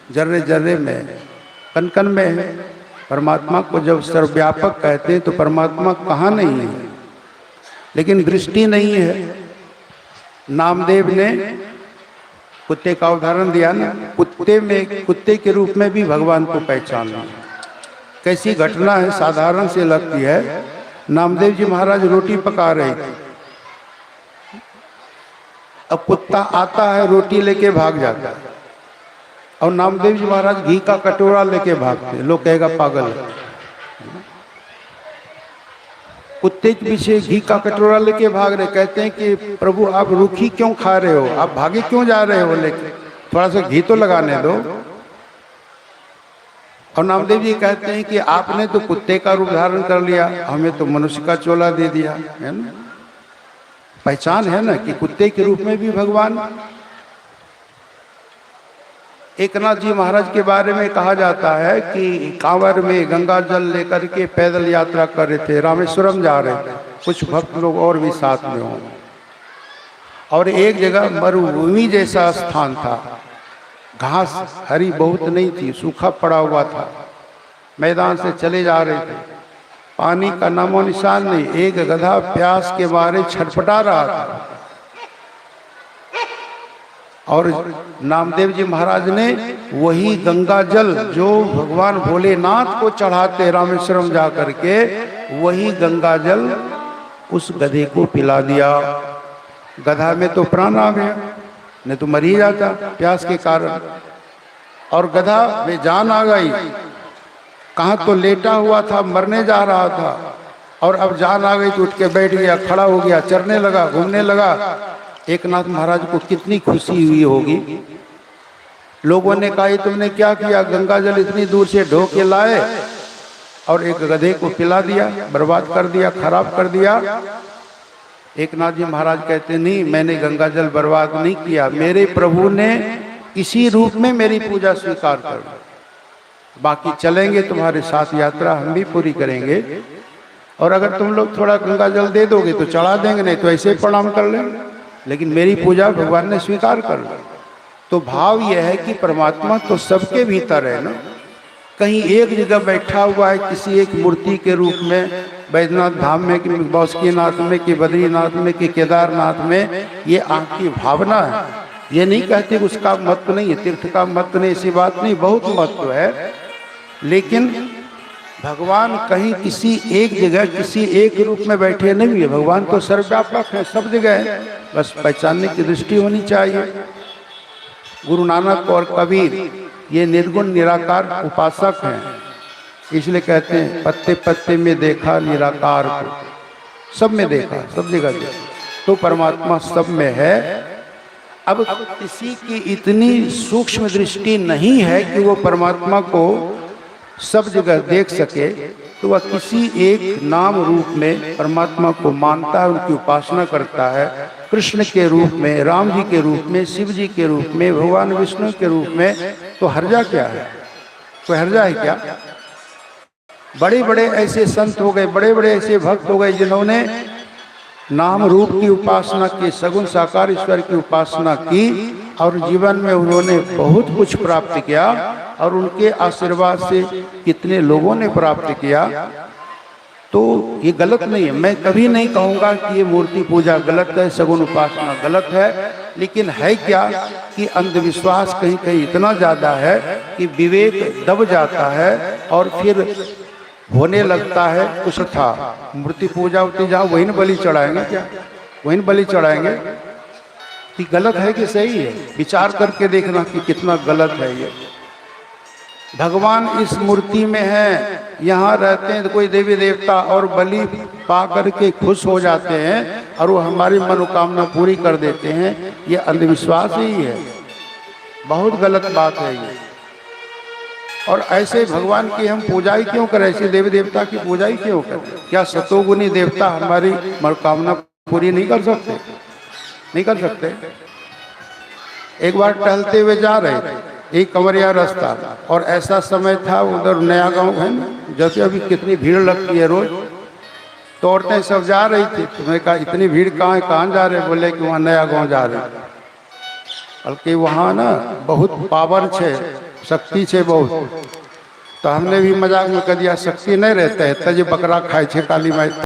जर्रे जर्रे में, कण कण में है। परमात्मा को जब सर्वव्यापक कहते हैं तो परमात्मा कहाँ नहीं है, लेकिन दृष्टि नहीं है। नामदेव ने कुत्ते का उदाहरण दिया ना, कुत्ते के रूप में भी भगवान को पहचान लिया। कैसी घटना है, साधारण से लगती है। नामदेव जी महाराज रोटी पका रहे थे, अब कुत्ता आता है रोटी लेके भाग जाता है, और नामदेव जी महाराज घी का कटोरा लेके भागते, लोग कहेगा पागल है। कुत्ते के पीछे घी का कटोरा लेके भाग रहे, कहते हैं कि प्रभु आप रूखी क्यों खा रहे हो, आप भागे क्यों जा रहे हो, लेके थोड़ा सा घी तो लगाने दो। और नामदेव जी कहते हैं कि आपने तो कुत्ते का रूप धारण कर लिया, हमें तो मनुष्य का चोला दे दिया, है ना। पहचान है ना कि कुत्ते के रूप में भी भगवान। एकनाथ जी महाराज के बारे में कहा जाता है कि कांवर में गंगा जल लेकर के पैदल यात्रा कर रहे थे, रामेश्वरम जा रहे थे, कुछ भक्त लोग और भी साथ में हों, और एक जगह मरुभूमि जैसा स्थान था, घास हरी बहुत नहीं थी, सूखा पड़ा हुआ था। मैदान से चले जा रहे थे, पानी का नामो निशान नहीं। एक गधा प्यास के मारे छटपटा रहा था, और नामदेव जी महाराज ने वही गंगा जल जो भगवान भोलेनाथ को चढ़ाते रामेश्वरम जा करके, वही गंगा जल उस गधे को पिला दिया। गधा में तो प्राण आ गया, नहीं तो मर ही जाता प्यास के कारण, और गधा में जान आ गई। कहाँ तो लेटा हुआ था, मरने जा रहा था, और अब जान आ गई तो उठ के बैठ गया, खड़ा हो गया, चरने लगा, घूमने लगा। एकनाथ महाराज को कितनी खुशी हुई होगी। लोगों ने कहा तुमने क्या किया, गंगा जल इतनी दूर से ढो के लाए और एक गधे को पिला दिया, बर्बाद कर दिया, खराब कर दिया। एकनाथ जी महाराज कहते नहीं, मैंने गंगा जल बर्बाद नहीं किया, मेरे प्रभु ने इसी रूप में मेरी पूजा स्वीकार कर। बाकी चलेंगे तुम्हारे साथ यात्रा, हम भी पूरी करेंगे, और अगर तुम लोग थोड़ा गंगा जल दे दोगे तो चढ़ा देंगे, नहीं तो ऐसे प्रणाम कर लेंगे, लेकिन मेरी पूजा भगवान ने स्वीकार कर ली। तो भाव यह है कि परमात्मा तो सबके भीतर है ना, कहीं एक जगह बैठा हुआ है किसी एक मूर्ति के रूप में, बैद्यनाथ धाम में कि बासुकीनाथ में कि बद्रीनाथ में कि केदारनाथ में, ये आँख की भावना है। ये नहीं कहते उसका महत्व नहीं है, तीर्थ का महत्व नहीं, ऐसी बात नहीं, बहुत महत्व है। लेकिन भगवान कहीं किसी एक जगह किसी एक रूप में बैठे नहीं है, भगवान तो सर्वव्यापक है, सब जगह है, बस पहचानने की दृष्टि होनी चाहिए। गुरु नानक और कबीर ये निर्गुण निराकार उपासक हैं, इसलिए कहते हैं पत्ते पत्ते में देखा निराकार को, सब में देखा, सब जगह देखा, तो परमात्मा सब में है। अब किसी की इतनी सूक्ष्म दृष्टि नहीं है कि वो परमात्मा को सब जगह देख सके, तो वह किसी एक नाम रूप में परमात्मा को मानता है, उनकी उपासना करता है। कृष्ण के रूप में, राम जी के रूप में, शिव जी के रूप में, भगवान विष्णु के रूप में, तो हर्जा क्या है, कोई हर्जा है क्या। बड़े बड़े ऐसे संत हो गए, बड़े बड़े ऐसे भक्त हो गए जिन्होंने नाम रूप की उपासना की, सगुण साकार ईश्वर की उपासना की, और जीवन में उन्होंने बहुत कुछ प्राप्त किया, और उनके आशीर्वाद से कितने लोगों ने प्राप्त किया। तो ये गलत नहीं है, मैं कभी नहीं कहूँगा कि ये मूर्ति पूजा गलत है, सगुण उपासना गलत है, लेकिन है क्या कि अंधविश्वास कहीं कहीं इतना ज़्यादा है कि विवेक दब जाता है, और फिर होने लगता है कुछ था मूर्ति पूजा होती, जहाँ वही न बलि चढ़ाएंगे, क्या वही न बलि चढ़ाएंगे, कि गलत है कि सही है, विचार करके देखना कि कितना गलत है ये। भगवान इस मूर्ति में है, यहाँ रहते हैं तो कोई देवी देवता और बलि पा करके खुश हो जाते हैं, और वो हमारी मनोकामना पूरी कर देते हैं, ये अंधविश्वास ही है, बहुत गलत बात है ये। और ऐसे भगवान की हम पूजा ही क्यों करें, ऐसे देवी देवता की पूजा ही क्यों करें। क्या सतोगुनी देवता हमारी मनोकामना पूरी नहीं कर सकते, नहीं कर सकते। एक बार टहलते हुए जा रहे थे, एक कंवरिया रास्ता, और ऐसा समय था उधर नया गांव है ना, जैसे अभी कितनी भीड़ लगती है रोज, तो औरतें सब जा रही थी, तो मैंने कहा इतनी भीड़ कहाँ है, कहाँ जा रहे, बोले कि वहाँ नया गांव जा रहे, बल्कि वहाँ ना बहुत पावन है, शक्ति छे बहुत। तो हमने भी मजाक में कह दिया शक्ति नहीं रहता है तजे बकरा खाए छे काली माई।